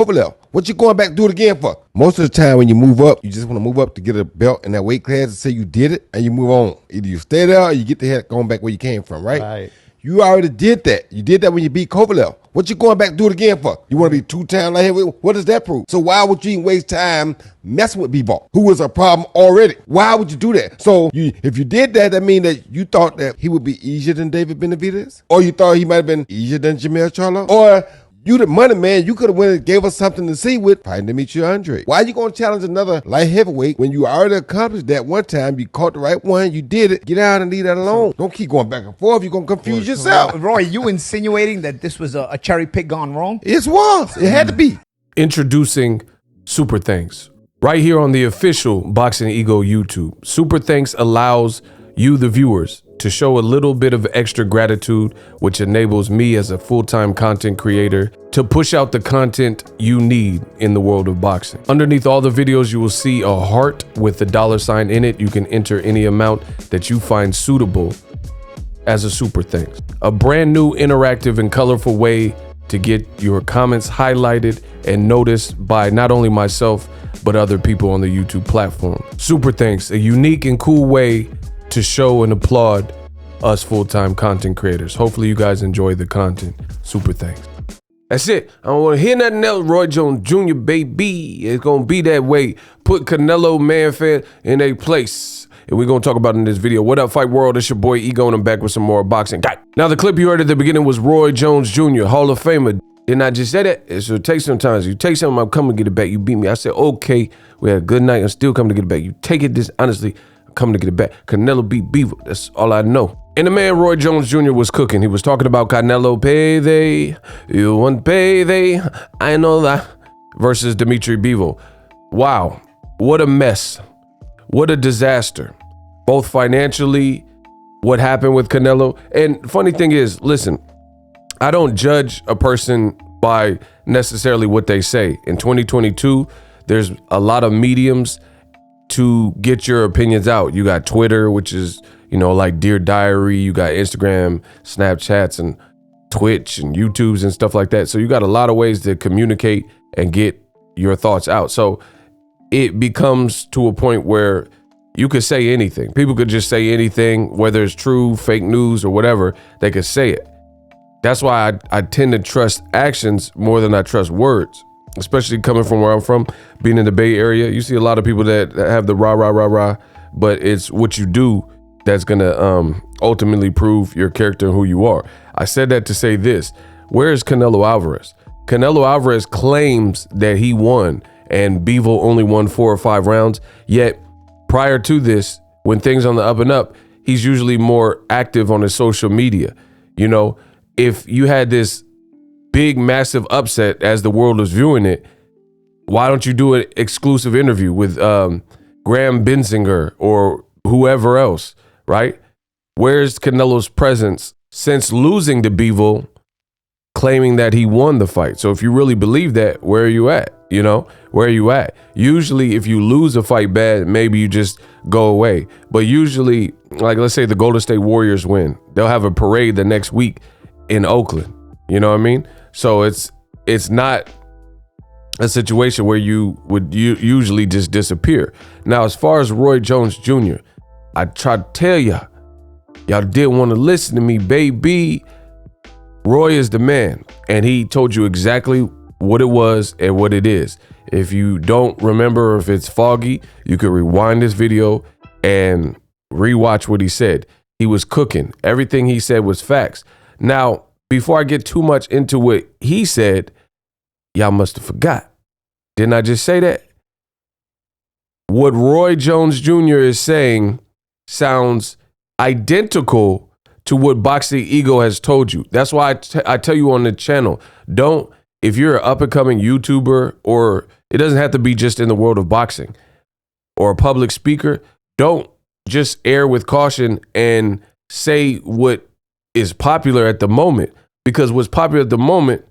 Kovalev. What you going back to do it again for? Most of the time when you move up, you just want to move up to get a belt in that weight class and say you did it and you move on. Either you stay there or you get the heck going back where you came from, right? Right. You already did that. You did that when you beat Kovalev. What you going back to do it again for? You want to be 2-time light heavyweight? What does that prove? So why would you even waste time messing with Bivol, who was a problem already? Why would you do that? So if you did that, that means that you thought that he would be easier than David Benavidez? Or you thought he might have been easier than Jermell Charlo? Or you the money man, you could have went and gave us something to see with fighting Demetri Andre. Why are you going to challenge another light heavyweight when you already accomplished that one time? You caught the right one, you did it. Get out and leave that alone. Don't keep going back and forth. You're going to confuse yourself. Roy, you insinuating that this was a cherry pick gone wrong? It was. It had to be. Introducing Super Thanks. Right here on the official Boxing Ego YouTube. Super Thanks allows you, the viewers, to show a little bit of extra gratitude, which enables me as a full-time content creator to push out the content you need in the world of boxing. Underneath all the videos, you will see a heart with the $sign in it. You can enter any amount that you find suitable as a super thanks. A brand new interactive and colorful way to get your comments highlighted and noticed by not only myself, but other people on the YouTube platform. Super thanks, a unique and cool way to show and applaud us full-time content creators. Hopefully you guys enjoy the content. Super thanks. That's it. I don't want to hear nothing else. Roy Jones Jr., baby. It's going to be that way. Put Canelo Manfred in a place. And we're going to talk about it in this video. What up, Fight World? It's your boy Ego, and I'm back with some more boxing. Now, the clip you heard at the beginning was Roy Jones Jr., Hall of Famer. Didn't I just say that? It takes some time. You take something, I'm coming to get it back. You beat me. I said, okay, we had a good night. I'm still coming to get it back. You take it this honestly. Coming to get it back. Canelo beat Bivol. That's all I know. And the man Roy Jones Jr. was cooking. He was talking about Canelo payday. You want payday? I know that. Versus Dimitri Bivol. Wow. What a mess. What a disaster. Both financially, what happened with Canelo. And funny thing is, listen, I don't judge a person by necessarily what they say. In 2022, there's a lot of mediums to get your opinions out. You got Twitter, which is, like Dear Diary. You got Instagram, Snapchats, and Twitch, and YouTubes, and stuff like that. So you got a lot of ways to communicate and get your thoughts out. So it becomes to a point where you could say anything. People could just say anything, whether it's true, fake news, or whatever, they could say it. That's why I tend to trust actions more than I trust words. Especially coming from where I'm from, being in the Bay Area, you see a lot of people that have the rah, rah, rah, rah, but it's what you do that's gonna ultimately prove your character and who you are. I said that to say this. Where is Canelo Alvarez? Canelo Alvarez claims that he won and Bivol only won 4 or 5 rounds, yet prior to this, when things on the up and up, he's usually more active on his social media. If you had this big, massive upset as the world is viewing it, why don't you do an exclusive interview with Graham Benzinger or whoever else, right? Where's Canelo's presence since losing to Bivol, claiming that he won the fight? So if you really believe that, where are you at? Where are you at? Usually if you lose a fight bad, maybe you just go away. But usually, like let's say the Golden State Warriors win, they'll have a parade the next week in Oakland. You know what I mean? So it's not a situation where you would usually just disappear. Now, as far as Roy Jones Jr., I tried to tell y'all didn't want to listen to me, baby. Roy is the man, and he told you exactly what it was and what it is. If you don't remember, if it's foggy, you could rewind this video and rewatch what he said. He was cooking. Everything he said was facts. Now, before I get too much into what he said, y'all must have forgot. Didn't I just say that? What Roy Jones Jr. is saying sounds identical to what Boxing Ego has told you. That's why I tell you on the channel, if you're an up-and-coming YouTuber, or it doesn't have to be just in the world of boxing, or a public speaker, don't just err with caution and say what is popular at the moment, because what's popular at the moment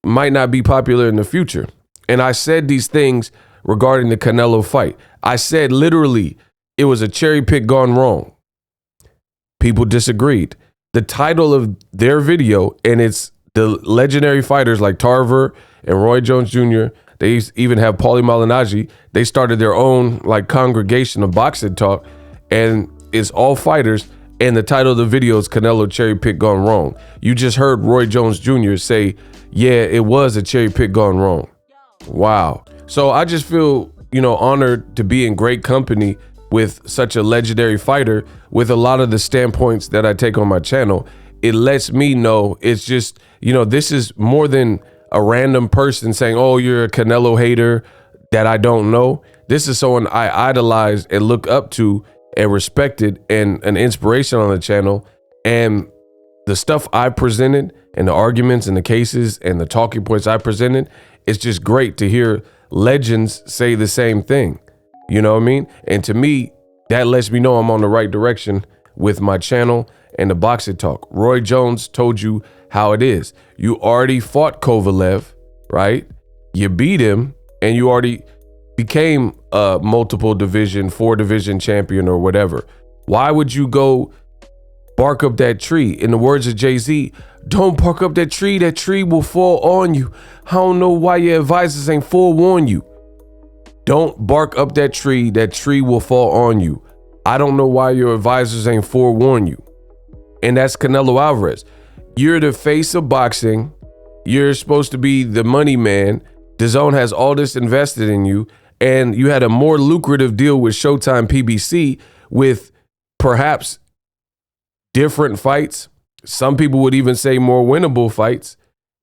might not be popular in the future. And I said these things regarding the Canelo fight. I said literally it was a cherry pick gone wrong. People disagreed. The title of their video and its The legendary fighters like Tarver and Roy Jones Jr., they even have Paulie Malignaggi. They started their own like congregation of boxing talk, and it's all fighters. And the title of the video is Canelo Cherry Pick Gone Wrong. You just heard Roy Jones Jr. say, yeah, it was a cherry pick gone wrong. Wow. So I just feel, honored to be in great company with such a legendary fighter with a lot of the standpoints that I take on my channel. It lets me know it's just, this is more than a random person saying, oh, you're a Canelo hater that I don't know. This is someone I idolize and look up to and respected and an inspiration on the channel. And the stuff I presented and the arguments and the cases and the talking points I presented, it's just great to hear legends say the same thing. You know what I mean? And to me, that lets me know I'm on the right direction with my channel and the boxing talk. Roy Jones told you how it is. You already fought Kovalev, right? You beat him and you already became a multiple division, 4-division champion or whatever. Why would you go bark up that tree? In the words of Jay-Z, don't bark up that tree will fall on you. I don't know why your advisors ain't forewarn you. Don't bark up that tree will fall on you. I don't know why your advisors ain't forewarn you. And that's Canelo Alvarez. You're the face of boxing. You're supposed to be the money man. DAZN has all this invested in you, and you had a more lucrative deal with Showtime PBC with perhaps different fights. Some people would even say more winnable fights,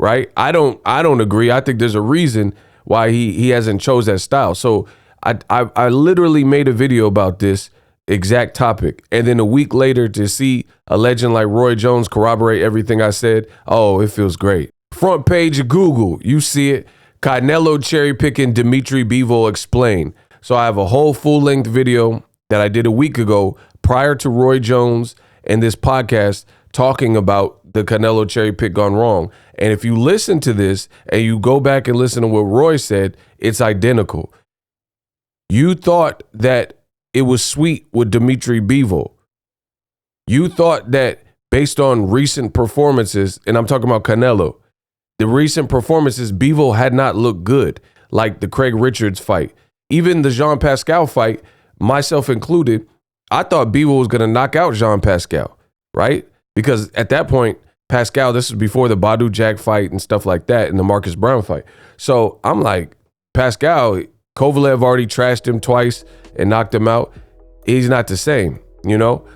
right? I don't agree. I think there's a reason why he hasn't chose that style. So I literally made a video about this exact topic, and then a week later to see a legend like Roy Jones corroborate everything I said, oh, it feels great. Front page of Google, you see it. Canelo cherry picking Dimitri Bivol explained. So I have a whole full-length video that I did a week ago prior to Roy Jones and this podcast talking about the Canelo cherry pick gone wrong. And if you listen to this and you go back and listen to what Roy said, it's identical. You thought that it was sweet with Dimitri Bivol. You thought that based on recent performances, and I'm talking about Canelo, the recent performances, Bivol had not looked good, like the Craig Richards fight. Even the Jean Pascal fight, myself included, I thought Bivol was going to knock out Jean Pascal, right? Because at that point, Pascal, this was before the Badu Jack fight and stuff like that and the Marcus Brown fight. So I'm like, Pascal, Kovalev already trashed him twice and knocked him out. He's not the same,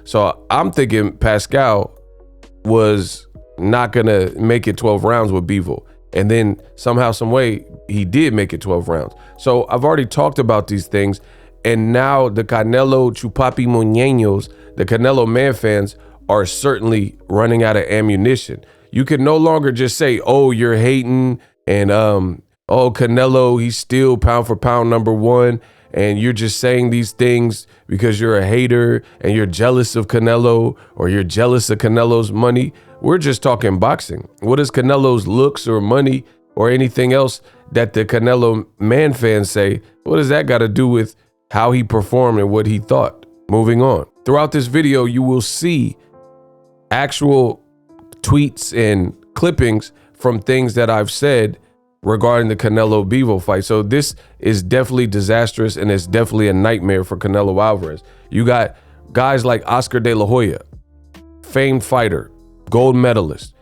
So I'm thinking Pascal was not going to make it 12 rounds with Bivol. And then somehow, some way, he did make it 12 rounds. So I've already talked about these things. And now the Canelo Chupapi Muñeños, the Canelo man fans, are certainly running out of ammunition. You can no longer just say, oh, you're hating and, oh, Canelo, he's still pound for pound #1. And you're just saying these things because you're a hater and you're jealous of Canelo or you're jealous of Canelo's money. We're just talking boxing. What is Canelo's looks or money or anything else that the Canelo man fans say? What does that got to do with how he performed and what he thought? Moving on. Throughout this video, you will see actual tweets and clippings from things that I've said regarding the Canelo Bivol fight. So this is definitely disastrous and it's definitely a nightmare for Canelo Alvarez. You got guys like Oscar De La Hoya, famed fighter, gold medalist,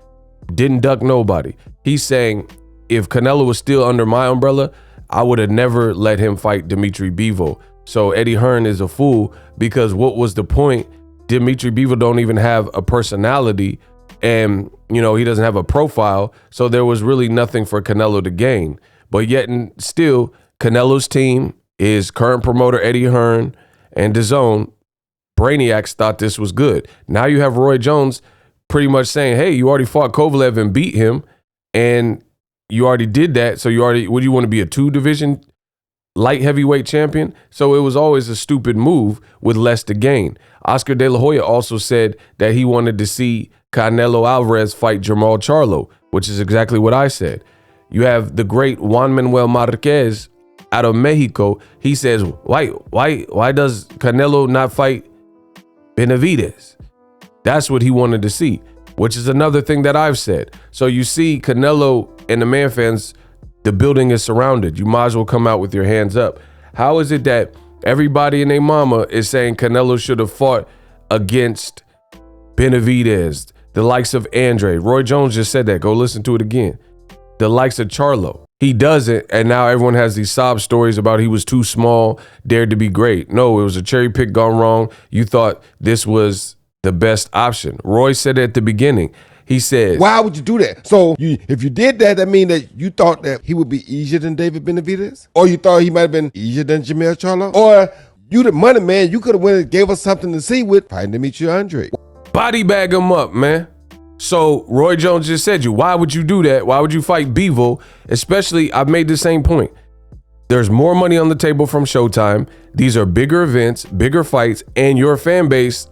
didn't duck nobody. He's saying, if Canelo was still under my umbrella, I would have never let him fight Dimitri Bivol. So Eddie Hearn is a fool because what was the point? Dimitri Bivol don't even have a personality and, he doesn't have a profile. So there was really nothing for Canelo to gain. But yet and still, Canelo's team, his current promoter, Eddie Hearn, and DAZN, brainiacs thought this was good. Now you have Roy Jones pretty much saying, hey, you already fought Kovalev and beat him. And you already did that. So would you want to be a 2-division light heavyweight champion? So it was always a stupid move with less to gain. Oscar De La Hoya also said that he wanted to see Canelo Alvarez fight Jermall Charlo, which is exactly what I said. You have the great Juan Manuel Marquez out of Mexico. He says, why does Canelo not fight Benavidez? That's what he wanted to see. which is another thing that I've said. So you see Canelo and the Man fans, the building is surrounded. You might as well come out with your hands up. How is it that everybody and their mama is saying Canelo should have fought against Benavidez, the likes of Andre? Roy Jones just said that. Go listen to it again. The likes of Charlo. He doesn't, and now everyone has these sob stories about he was too small, dared to be great. No, it was a cherry pick gone wrong. You thought this was the best option. Roy said it at the beginning. He said, why would you do that? So if you did that, that means that you thought that he would be easier than David Benavidez? Or you thought he might have been easier than Jermell Charlo? Or you the money man, you could have went and gave us something to see with fighting Demetri Andre. body bag him up, man. So Roy Jones just said why would you do that? Why would you fight Bivol? Especially, I've made the same point. There's more money on the table from Showtime. These are bigger events, bigger fights, and your fan base,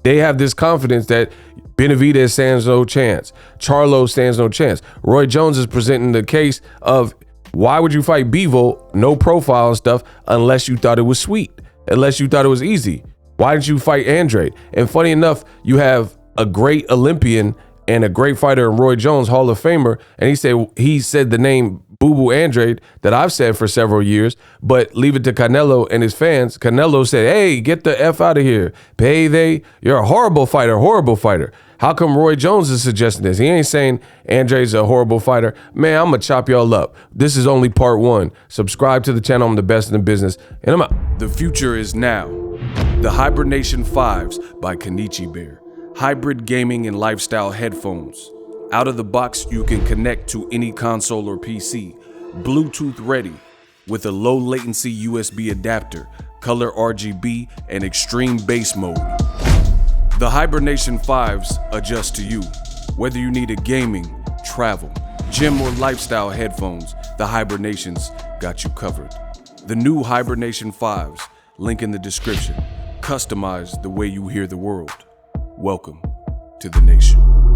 they have this confidence that Benavidez stands no chance. Charlo stands no chance. Roy Jones is presenting the case of why would you fight Bivol, no profile and stuff, unless you thought it was sweet, unless you thought it was easy. Why didn't you fight Andre? And funny enough, you have a great Olympian and a great fighter in Roy Jones, Hall of Famer, and he said the name Boo Boo Andrade that I've said for several years, but leave it to Canelo and his fans. Canelo said, hey, get the F out of here. You're a horrible fighter. How come Roy Jones is suggesting this? He ain't saying Andre's a horrible fighter. Man, I'm going to chop y'all up. This is only part one. Subscribe to the channel. I'm the best in the business. And I'm out. The future is now. The Hibernation 5s by Kenichi Bear. Hybrid gaming and lifestyle headphones. Out of the box, you can connect to any console or PC. Bluetooth ready with a low latency USB adapter, color RGB, and extreme bass mode. The Hibernation 5s adjust to you. Whether you need a gaming, travel, gym, or lifestyle headphones, the Hibernations got you covered. The new Hibernation 5s, link in the description. Customize the way you hear the world. Welcome to the nation.